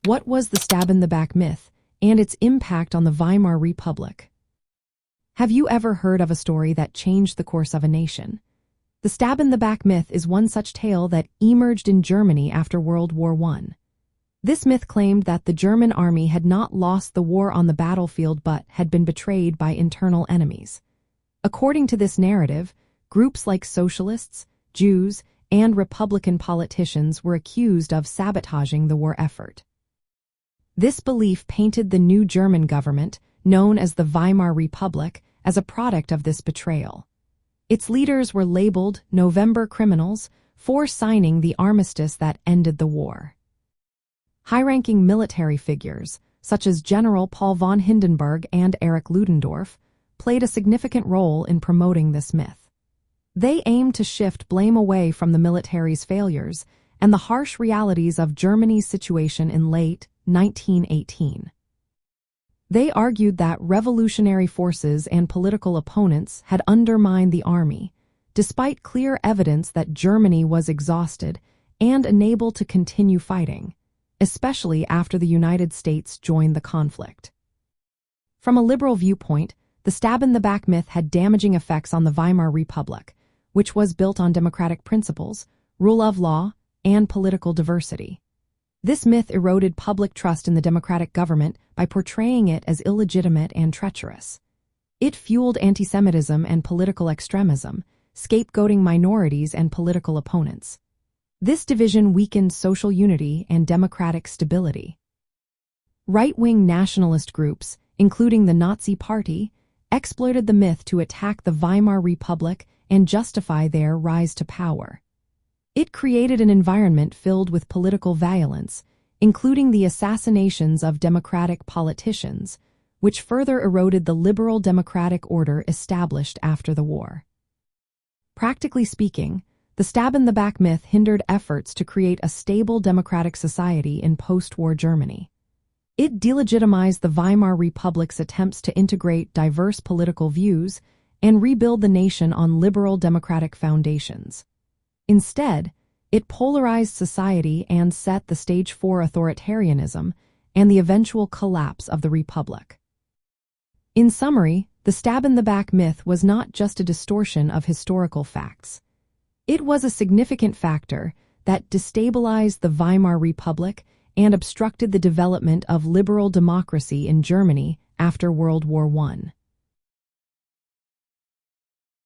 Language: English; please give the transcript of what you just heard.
What was the stab-in-the-back myth and its impact on the Weimar Republic? Have you ever heard of a story that changed the course of a nation? The stab-in-the-back myth is one such tale that emerged in Germany after World War I. This myth claimed that the German army had not lost the war on the battlefield but had been betrayed by internal enemies. According to this narrative, groups like socialists, Jews, and Republican politicians were accused of sabotaging the war effort. This belief painted the new German government, known as the Weimar Republic, as a product of this betrayal. Its leaders were labeled November criminals for signing the armistice that ended the war. High-ranking military figures, such as General Paul von Hindenburg and Erich Ludendorff, played a significant role in promoting this myth. They aimed to shift blame away from the military's failures and the harsh realities of Germany's situation in late 1918. They argued that revolutionary forces and political opponents had undermined the army, despite clear evidence that Germany was exhausted and unable to continue fighting, especially after the United States joined the conflict. From a liberal viewpoint, the stab-in-the-back myth had damaging effects on the Weimar Republic, which was built on democratic principles, rule of law, and political diversity. This myth eroded public trust in the democratic government by portraying it as illegitimate and treacherous. It fueled anti-Semitism and political extremism, scapegoating minorities and political opponents. This division weakened social unity and democratic stability. Right-wing nationalist groups, including the Nazi Party, exploited the myth to attack the Weimar Republic and justify their rise to power. It created an environment filled with political violence, including the assassinations of democratic politicians, which further eroded the liberal democratic order established after the war. Practically speaking, the stab-in-the-back myth hindered efforts to create a stable democratic society in post-war Germany. It delegitimized the Weimar Republic's attempts to integrate diverse political views and rebuild the nation on liberal democratic foundations. Instead, it polarized society and set the stage for authoritarianism and the eventual collapse of the Republic. In summary, the stab-in-the-back myth was not just a distortion of historical facts. It was a significant factor that destabilized the Weimar Republic and obstructed the development of liberal democracy in Germany after World War I.